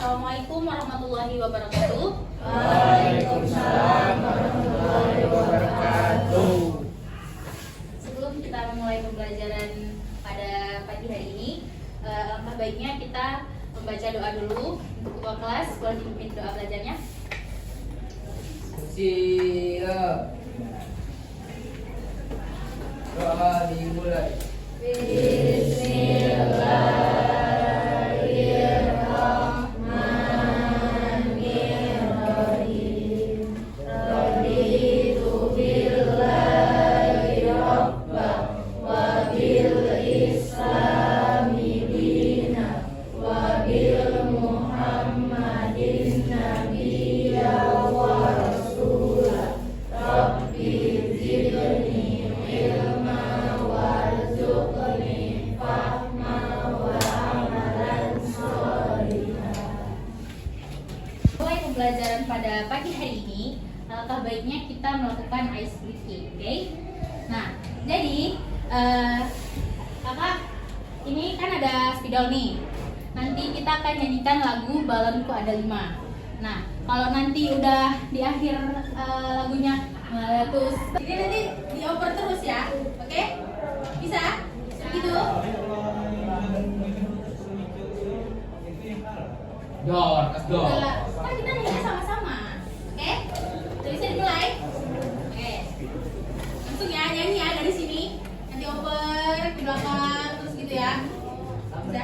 Assalamualaikum warahmatullahi wabarakatuh. Waalaikumsalam warahmatullahi wabarakatuh. Sebelum kita memulai pembelajaran pada pagi hari ini, alangkah baiknya kita membaca doa dulu untuk ketua kelas. Boleh dipimpin doa belajarnya. Siap. Doa dimulai. Pembelajaran pada pagi hari ini, alangkah baiknya kita melakukan ice breathing, oke? Nah, jadi kakak, ini kan ada spidol nih. Nanti kita akan nyanyikan lagu Balonku Ada 5. Nah, kalau nanti udah di akhir lagunya meletus, jadi nanti dioper terus ya, oke? Bisa? Begitu? Dor, dor. Kan kita nyanyi sama-sama, oke? Udah bisa dimulai? Oke. Langsung ya, nyanyi ya dari sini. Nanti oper ke belakang terus gitu ya. Bisa?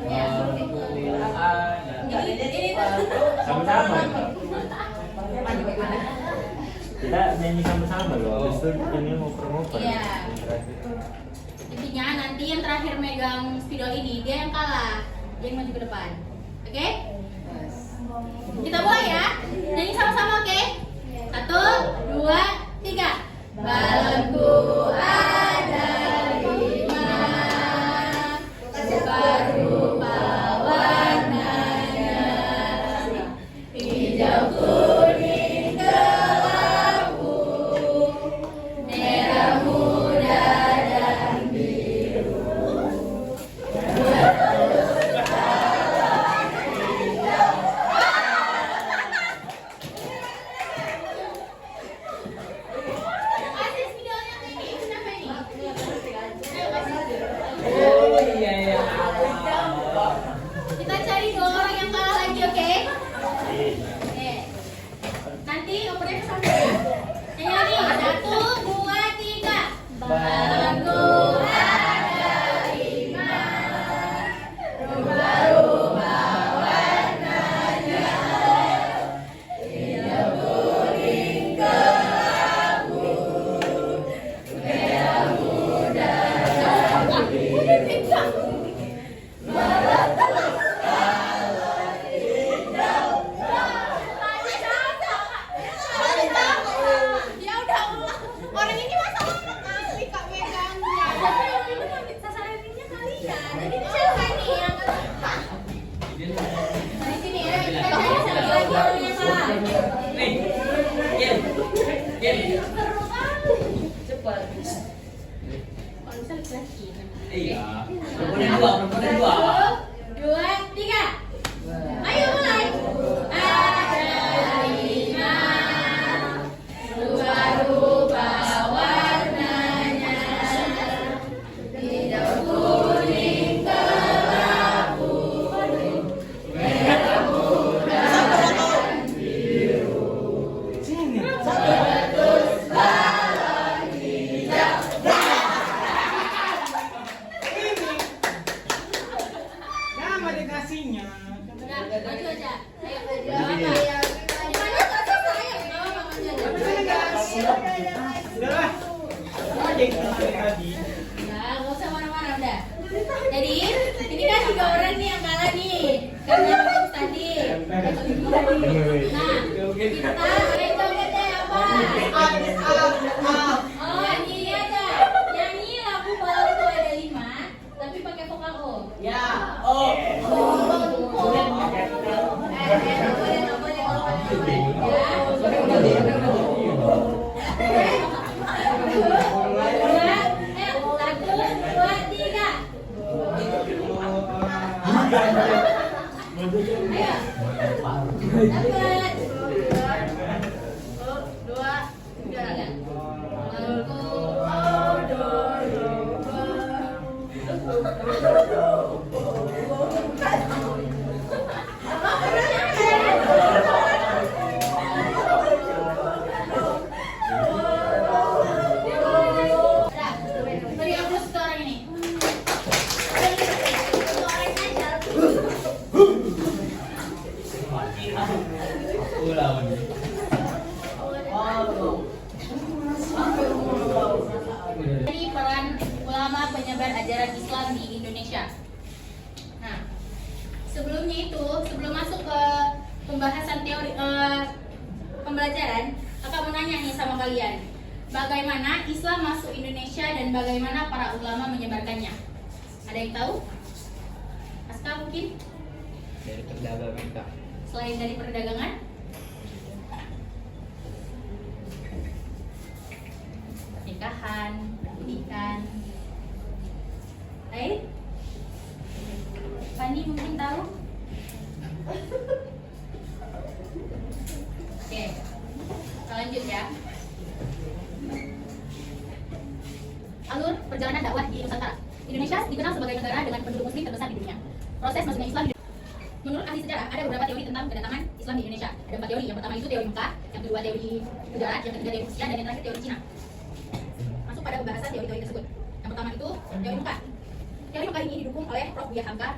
Ya. Ini Sama-sama. Kita nyanyi sama-sama loh. Habis itu ini ngoper-ngoper. Iya. Intinya nanti yang terakhir megang spidol ini dia yang kalah, dia yang maju ke depan. Oke? Kita mulai ya. Nyanyi sama-sama, oke? 1, 2, 3. Balonku ada 5, rupa-rupa warnanya, hijau, kuning, kelabu, merah muda dan biru. Kasih spidolnya ini, kenapa ini? Ayo kasih. Oh iya ya. Kita cari 2 orang yang kalah lagi, oke? Oke. Nanti opernya ke samping ya. Nyanyi lagi. 1, 2, 3. Balonku ada 5, rupa-rupa warnanya, hijau, kuning, kelabu, merah muda dan biru. Ya udah, orang ini masa lama kali kak megangnya. Sasaran ininya kalian. Jadi siapa nih yang di sini ya? Kita cari satu lagi orang yang kalah. Nih. Gini. Gini. Seru kali. Cepat. Kalau bisa laki-laki. Iya. Perempuan dua. 1, 2, 3. Ayo mulai. Ada 5, rupa-rupa warnanya, hijau, kuning, kelabu, merah muda dan biru. Meletus balon hijau. Nama dikasihnya. Udah, maju aja. Ayo, maju. Gimana tuh? Ayo, nggak apa-apa, maju aja. Udahlah. Aja kita tadi. Ya, nggak usah mana-mana udah. Jadi, ini kan 3 orang nih yang kalah nih. Karena bagus tadi. Nah, kita joget deh apa? Oh, nyanyi aja. Nyanyi lagu Balonku Ada 5, tapi pakai vokal O. Ya. Oh. Ayo. Dapat. Dua, tiga. Aku beri aplaus ke orang ini. Aku lawan. Jadi peran ulama penyebar ajaran Islam di Indonesia. Nah, sebelumnya itu, sebelum masuk ke pembahasan teori pembelajaran, kakak mau nanya nih sama kalian, bagaimana Islam masuk Indonesia dan bagaimana para ulama menyebarkannya? Ada yang tahu? Aska mungkin? Dari perdagangan kak. Selain dari perdagangan? Nikahan, pendidikan. Fani mungkin tahu? Oke, kita lanjut ya. Alur perjalanan dakwah di Nusantara. Indonesia dikenal sebagai negara dengan penduduk muslim terbesar di dunia. Proses masuknya Islam menurut ahli sejarah ada beberapa teori tentang kedatangan Islam di Indonesia. Ada 4 teori. Yang pertama itu teori Mekah, yang kedua teori Gujarat, yang ketiga teori Persia, dan yang terakhir teori Cina. Masuk pada pembahasan teori-teori tersebut. Yang pertama itu teori Mekah. Teori Mekah ini didukung oleh Prof. Buya Hamka.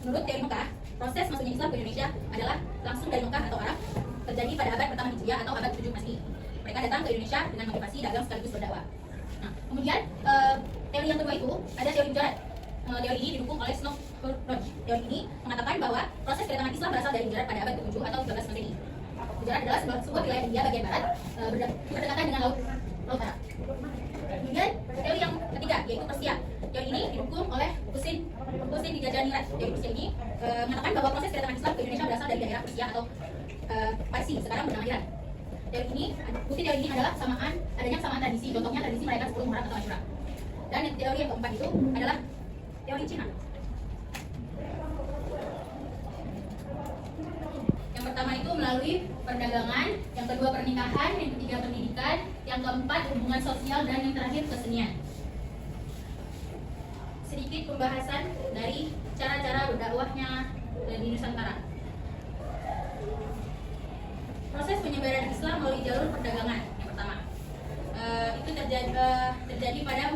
Menurut teori Mekah, proses masuknya Islam ke Indonesia adalah langsung dari Mekah atau Arab, terjadi pada abad pertama Hijriah atau abad 7 Masehi. Mereka datang ke Indonesia dengan motivasi dagang sekaligus berdakwah. Nah, kemudian teori yang kedua itu ada teori Gujarat. Teori ini didukung oleh Snow Lodge. Teori ini mengatakan bahwa proses kedatangan Islam berasal dari Gujarat pada abad ke-7 atau 13 Masehi. Gujarat adalah sebuah wilayah India bagian barat berdekatan dengan laut Arab. Kemudian teori yang ketiga yaitu Persia. Teori ini didukung oleh Husin di Jajanirad. Teori Persia ini mengatakan bahwa proses kedatangan Islam ke Indonesia berasal dari daerah Persia atau Parsi, sekarang bernama Iran. Bukti teori ini adalah adanya kesamaan tradisi, contohnya tradisi merayakan 10 Muharram atau Asyura. Dan teori yang keempat itu adalah teori Cina. Yang pertama itu melalui perdagangan, yang kedua pernikahan, yang ketiga pendidikan, yang keempat hubungan sosial, dan yang terakhir kesenian. Sedikit pembahasan dari cara-cara berdakwahnya di Nusantara. Proses penyebaran Islam melalui jalur perdagangan yang pertama itu terjadi pada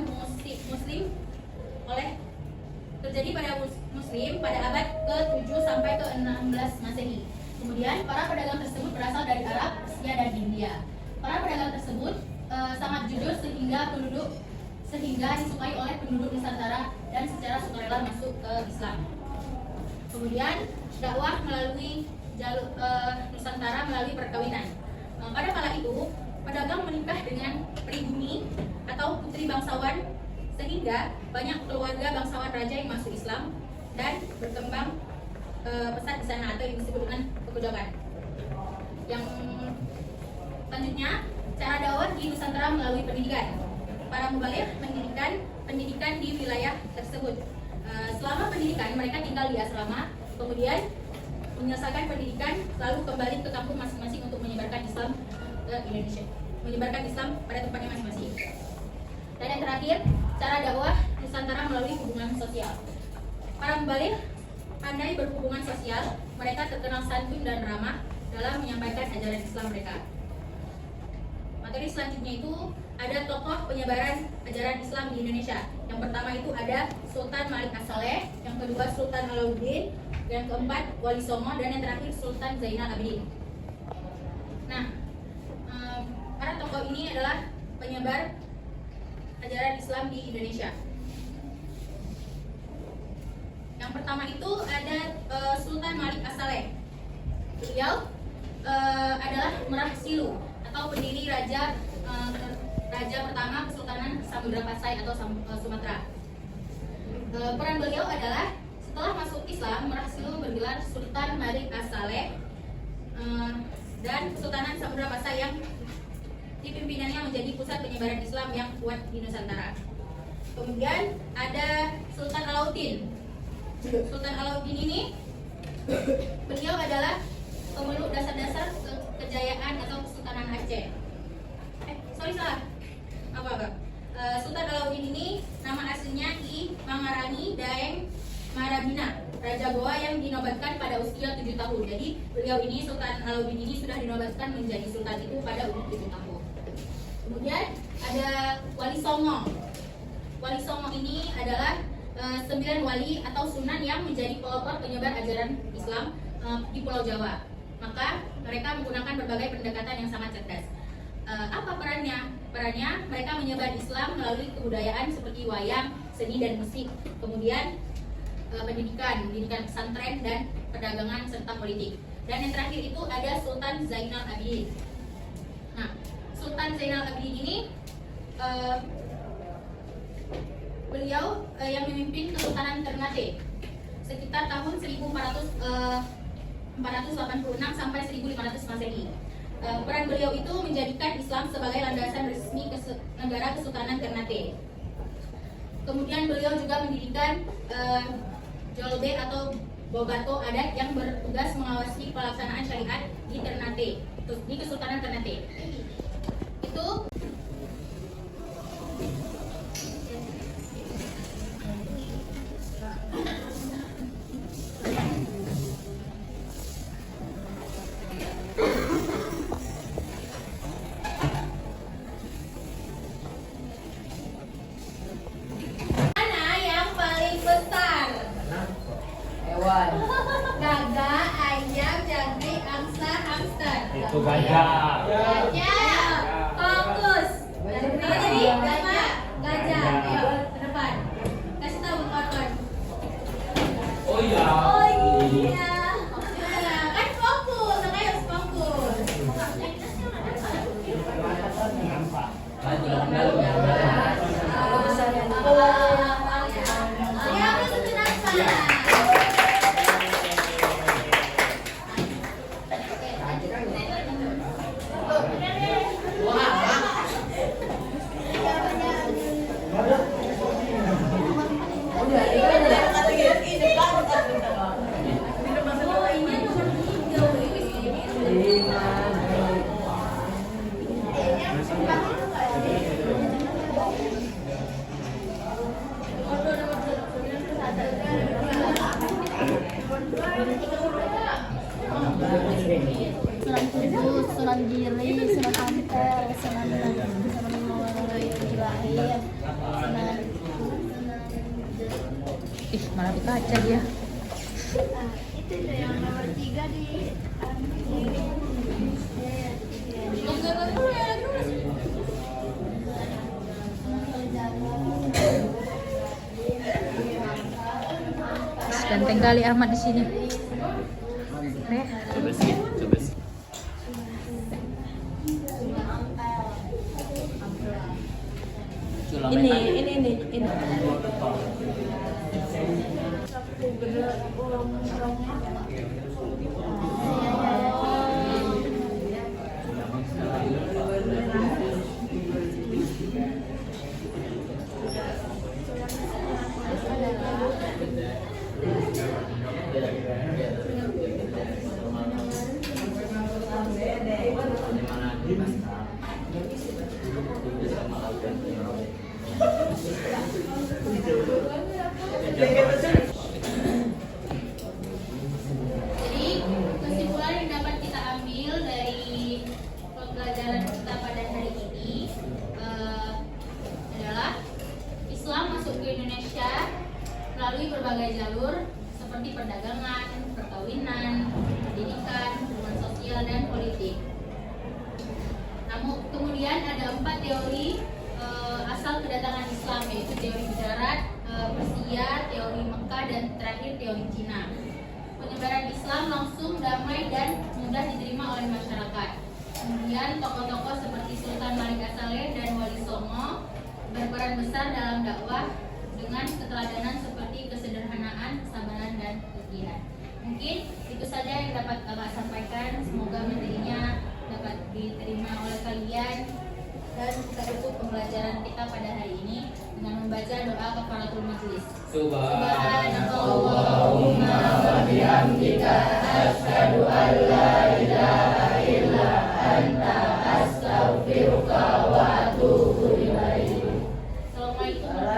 Muslim pada abad ke-7 sampai ke-16 Masehi. Kemudian para pedagang tersebut berasal dari Arab, Persia, dan India. Para pedagang tersebut sangat jujur sehingga disukai oleh penduduk Nusantara dan secara sukarela masuk ke Islam. Kemudian dakwah melalui jalur Nusantara melalui perkawinan. Pada kala itu pedagang menikah dengan pribumi atau putri bangsawan sehingga banyak keluarga bangsawan raja yang masuk Islam dan berkembang pesat di sana atau yang disebut dengan pekojokan. Yang selanjutnya cara dakwah di Nusantara melalui pendidikan. Para mubaligh pendidikan di wilayah tersebut. Selama pendidikan mereka tinggal di asrama, kemudian menyelesaikan pendidikan lalu kembali ke kampung masing-masing untuk menyebarkan Islam ke Indonesia, menyebarkan Islam pada tempatnya masing-masing. Dan yang terakhir, cara dakwah Nusantara melalui hubungan sosial. Para mubaligh pandai berhubungan sosial, mereka terkenal santun dan ramah dalam menyampaikan ajaran Islam mereka. Materi selanjutnya itu ada tokoh penyebaran ajaran Islam di Indonesia. Yang pertama itu ada Sultan Malik As-Saleh, yang kedua Sultan Alauddin, yang keempat Wali Songo, dan yang terakhir Sultan Zainal Abidin. Nah, para tokoh ini adalah penyebar ajaran Islam di Indonesia. Yang pertama itu ada Sultan Malik As-Saleh. Beliau adalah Merah Silu atau pendiri raja pertama Kesultanan Samudra Pasai atau Sumatera. Peran beliau adalah setelah masuk Islam, Merah Silu bergelar Sultan Malik As-Saleh dan Kesultanan Samudra Pasai yang dipimpinannya menjadi pusat penyebaran Islam yang kuat di Nusantara. Kemudian ada Sultan Alauddin. Sultan Alauddin ini Beliau adalah pemeluk dasar-dasar kejayaan atau Kesultanan Aceh. Sorry salah. Apa? Sultan Alauddin ini nama aslinya I Mangarangi Daeng Marabina, Raja Goa yang dinobatkan pada usia 7 tahun. Jadi beliau ini, Sultan Alauddin ini sudah dinobatkan menjadi sultan itu pada umur 7 tahun. Kemudian ada Wali Songo. Wali Songo ini adalah 9 wali atau sunan yang menjadi pelopor penyebar ajaran Islam di Pulau Jawa. Maka mereka menggunakan berbagai pendekatan yang sangat cerdas. Apa perannya? Perannya mereka menyebar Islam melalui kebudayaan seperti wayang, seni dan musik. Kemudian pendidikan pesantren dan perdagangan serta politik. Dan yang terakhir itu ada Sultan Zainal Abidin. Nah, Sultan Zainal Abidin ini beliau yang memimpin Kesultanan Ternate sekitar tahun 1486 sampai 1500 Masehi. Peran beliau itu menjadikan Islam sebagai landasan resmi negara Kesultanan Ternate. Kemudian beliau juga mendirikan Jolbe atau Bogato adat yang bertugas mengawasi pelaksanaan syariat di Ternate, di Kesultanan Ternate. Itu gagak, ayam, jangkrik, angsa, hamster. Itu gajah. Gajah. Fokus. Apa tadi? Gajah. Gajah. Ayo ke depan. Kasih tahu kawan-kawan. Oh iya. Oh iya. Kan fokus, makanya harus fokus. Ya, aku kenapa? Sunan Kudus, Sunan Giri, Sunan Ampel, Sunan Muarajilahir, Sunan Ih, malah dikaca dia. itu yang nomor 3 di Ganteng kali Ahmad di sini. Rek. Coba sih, coba sih. Ini. Jadi kesimpulan yang dapat kita ambil dari pembelajaran kita pada hari ini adalah Islam masuk ke Indonesia melalui berbagai jalur seperti perdagangan, perkawinan, pendidikan, hubungan sosial dan politik. Namun kemudian ada 4 teori asal kedatangan Islam, yaitu teori Gujarat, Persia, teori Mekah, dan terakhir teori Cina. Penyebaran Islam langsung, damai, dan mudah diterima oleh masyarakat. Kemudian tokoh-tokoh seperti Sultan Malik As-Saleh dan Wali Songo berperan besar dalam dakwah dengan keteladanan seperti kesederhanaan, kesabaran, dan kegiatan. Mungkin itu saja yang dapat kakak sampaikan. Semoga materinya dapat diterima oleh kalian. Dan kita tutup pembelajaran kita pada hari ini dengan membaca doa kafaratul majelis. Subhanakallahumma wa bihamdika asyhadu an la ilaha illa anta astaghfiruka wa atubu ilaik. Assalamualaikum.